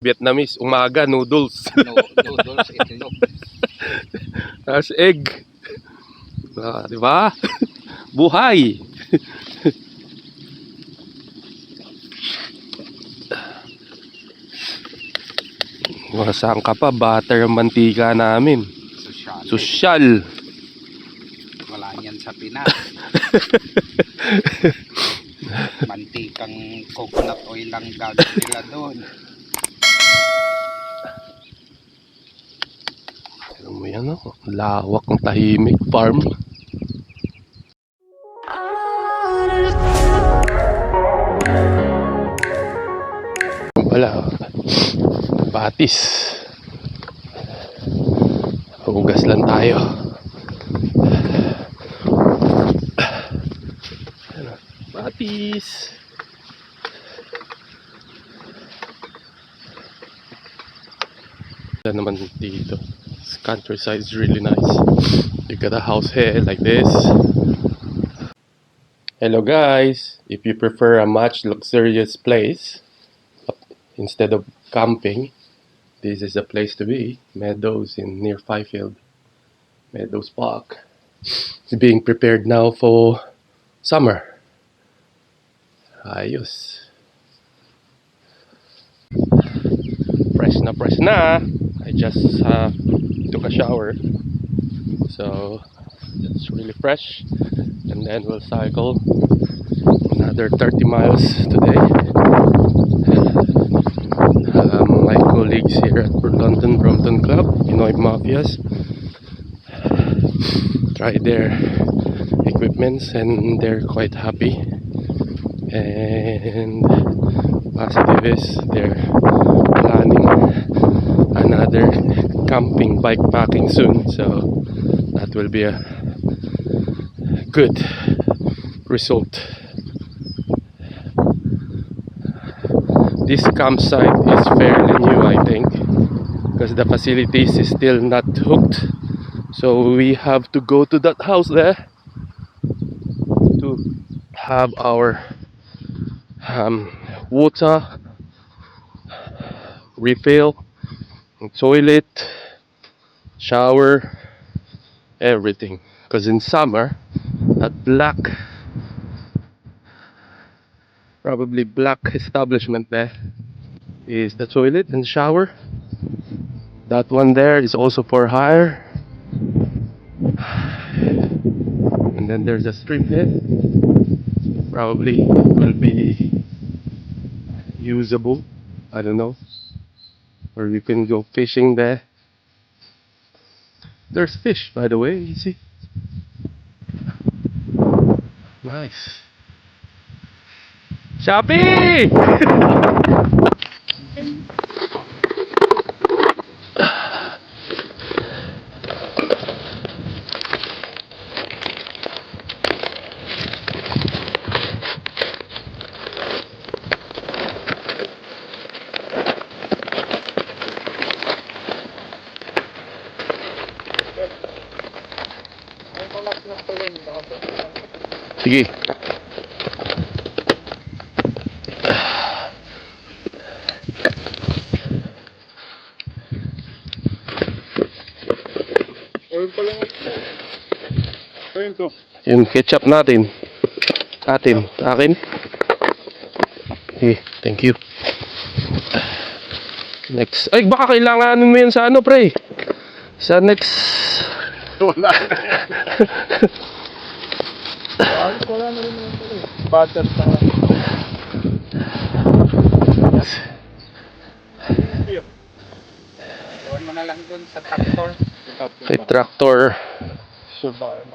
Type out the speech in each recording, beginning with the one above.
Vietnamese, umaga, noodles. Noodles, itlog. Tapos egg. Di ba? Buhay. Saan ka pa? Butter ang mantika namin. Sosyal. Wala niyan sa Pinas. Mantikang coconut oil lang gamit nila doon. Alam mo yan, oh, lawak ng tahimik farm. Wala, batis. Hugas lang tayo. Batis. Naman dito. This countryside is really nice. You got a house here like this. Hello guys, if you prefer a much luxurious place instead of camping, this is a place to be. Meadows in near Fifield. Meadows Park. It's being prepared now for summer. Ayos. Fresh na. I just took a shower, so it's really fresh. And then we'll cycle another 30 miles today. My colleagues here at London Brompton Club, Pinoy Mafias, try their equipments and they're quite happy. And positive is they're planning another camping bike packing soon, so that will be a good result. This campsite is fairly new, I think, because the facilities is still not hooked, so we have to go to that house there to have our water refill, toilet, shower, everything. Because in summer, that probably black establishment there is the toilet and shower. That one there is also for hire. And then there's a strip there. Probably will be usable, I don't know. Or you can go fishing there. There's fish, by the way, you see. Nice. Shopee! Sige. Yung ketchup natin. Akin. Okay, thank you. Next. Ay, baka kailanganin mo yan sa ano, pre? Sa next. Wala na yan. Wala na rin naman pala eh. Butter pa. Gawin mo na lang dun sa tractor. Kay tractor. Survive.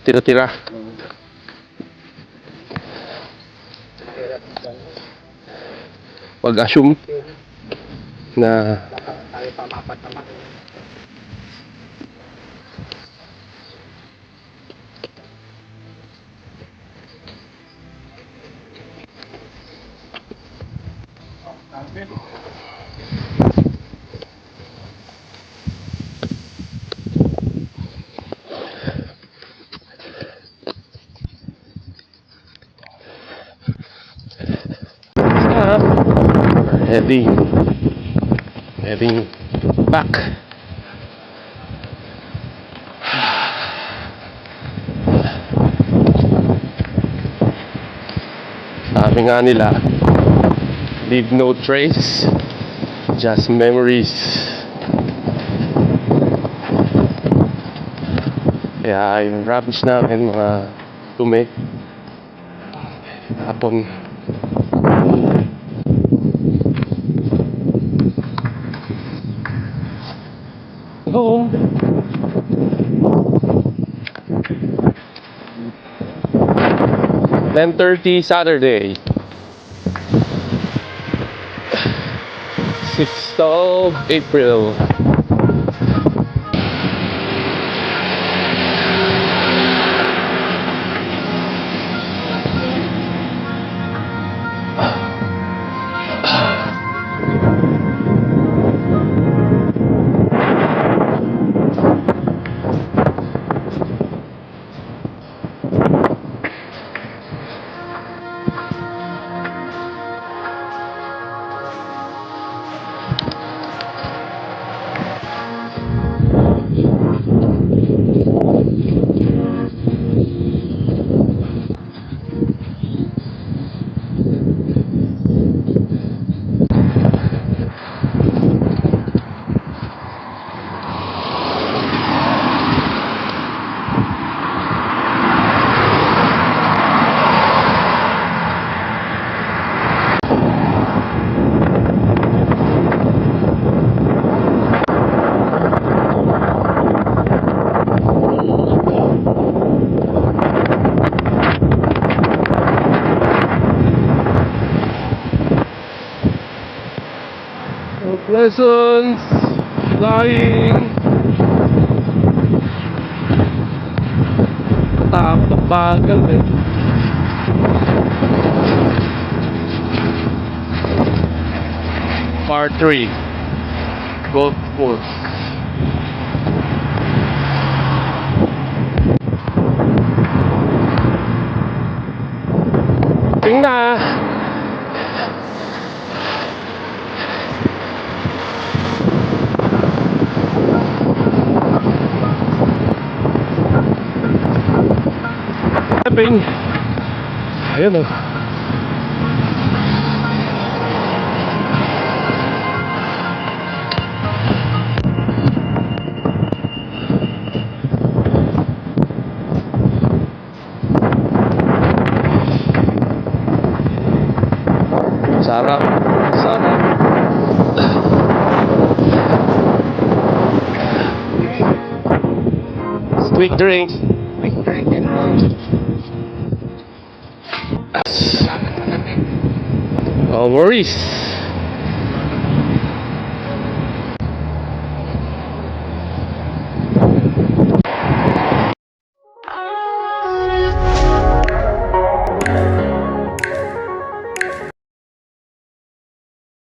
Tira-tira. Pag-assume na tayo pamapat naman. Stop. We're heading back. Sabi nga nila, leave no trace, just memories. Kaya yung rubbish namin, mga dumi, hapon. Home. $10:30 Saturday, 6th of April. Lessons flying. Bagal eh. Part 3 Golf course. Tingnan. Ayun oh. Sarap. Sarap. Quick drink. Quick drink and all. No worries.